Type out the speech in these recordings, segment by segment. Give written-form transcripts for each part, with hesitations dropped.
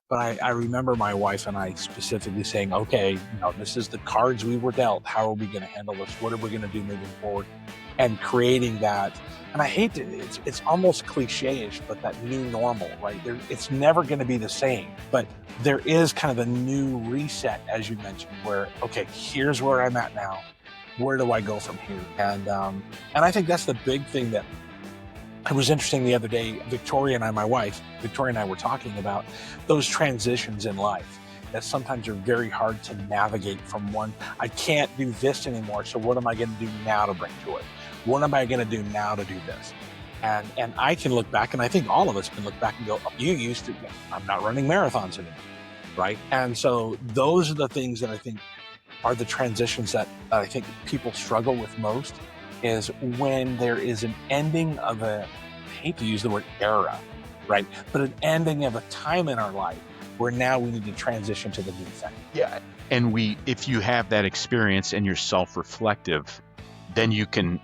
But I remember my wife and I specifically saying, okay, this is the cards we were dealt. How are we going to handle this? What are we going to do moving forward? And creating that. And I hate to, it's almost cliche-ish, but that new normal, right? It's never going to be the same. But there is kind of a new reset, as you mentioned, where, okay, here's where I'm at now. Where do I go from here? And I think that's the big thing that it was interesting the other day. My wife, Victoria and I were talking about those transitions in life that sometimes are very hard to navigate from one. I can't do this anymore. So what am I going to do now to bring joy? What am I going to do now to do this? And I can look back, and I think all of us can look back and go, you used to, I'm not running marathons anymore, right? And so those are the things that I think are the transitions that I think people struggle with most, is when there is an ending of I hate to use the word era, right? But an ending of a time in our life where now we need to transition to the new thing. Yeah. And if you have that experience and you're self-reflective, then you can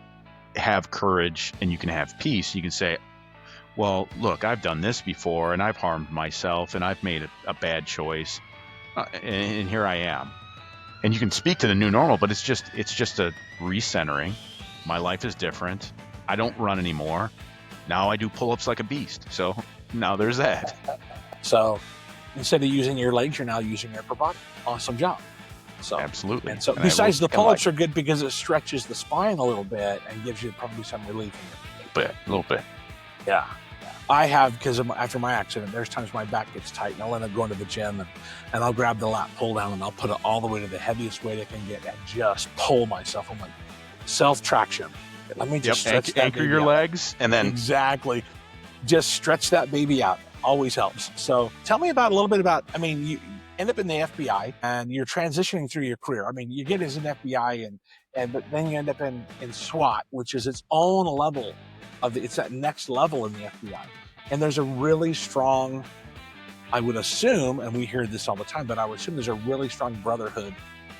have courage and you can have peace. You can say, well, look, I've done this before and I've harmed myself and I've made a bad choice. And here I am. And you can speak to the new normal, but it's just a recentering. My life is different. I don't run anymore. Now I do pull-ups like a beast. So now there's that. So instead of using your legs, you're now using your upper body. Awesome job. So absolutely. And so besides the pull-ups are good because it stretches the spine a little bit and gives you probably some relief. A little bit. Yeah. I have, because after my accident, there's times my back gets tight and I'll end up going to the gym and I'll grab the lat pull down and I'll put it all the way to the heaviest weight I can get and just pull myself. I'm like, self-traction. Let me just stretch anchor your legs and then exactly just stretch that baby out. Always helps. So tell me a little bit about, you end up in the FBI and you're transitioning through your career. You get as an FBI but then you end up in SWAT, which is its own level it's that next level in the FBI. And there's a really strong, I would assume, and we hear this all the time, but I would assume there's a really strong brotherhood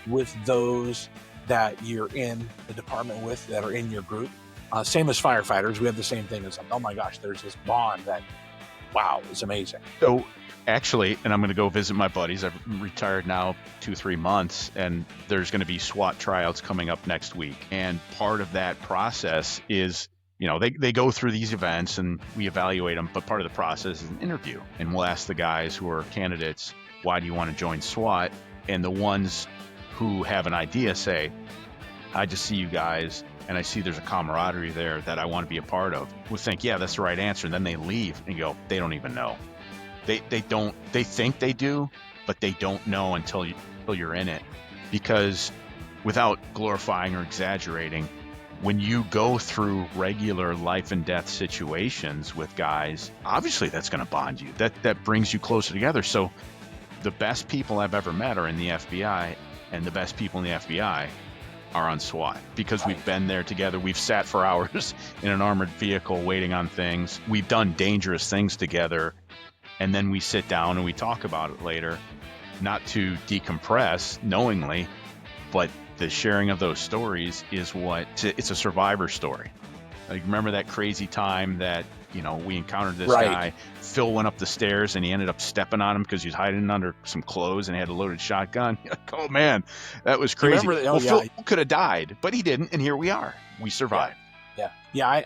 with those that you're in the department with, that are in your group. Same as firefighters, we have the same thing. It's like, oh my gosh, there's this bond that, wow, is amazing. So actually, and I'm going to go visit my buddies. I've retired now 2-3 months, and there's going to be SWAT tryouts coming up next week. And part of that process is, they go through these events and we evaluate them, but part of the process is an interview. And we'll ask the guys who are candidates, why do you want to join SWAT? And the ones who have an idea say, I just see you guys and I see there's a camaraderie there that I want to be a part of. We'll think, yeah, that's the right answer. And then they leave and go, they don't even know. They think they do, but they don't know until you're in it. Because without glorifying or exaggerating, when you go through regular life and death situations with guys, obviously that's going to bond you. That brings you closer together. So the best people I've ever met are in the FBI, and the best people in the FBI are on SWAT because we've been there together. We've sat for hours in an armored vehicle waiting on things. We've done dangerous things together, and then we sit down and we talk about it later, not to decompress knowingly, but the sharing of those stories is it's a survivor story. Like, remember that crazy time that, we encountered this guy, Phil went up the stairs and he ended up stepping on him because he was hiding under some clothes and he had a loaded shotgun. Oh man, that was crazy. Phil could have died, but he didn't. And here we are. We survived. Yeah.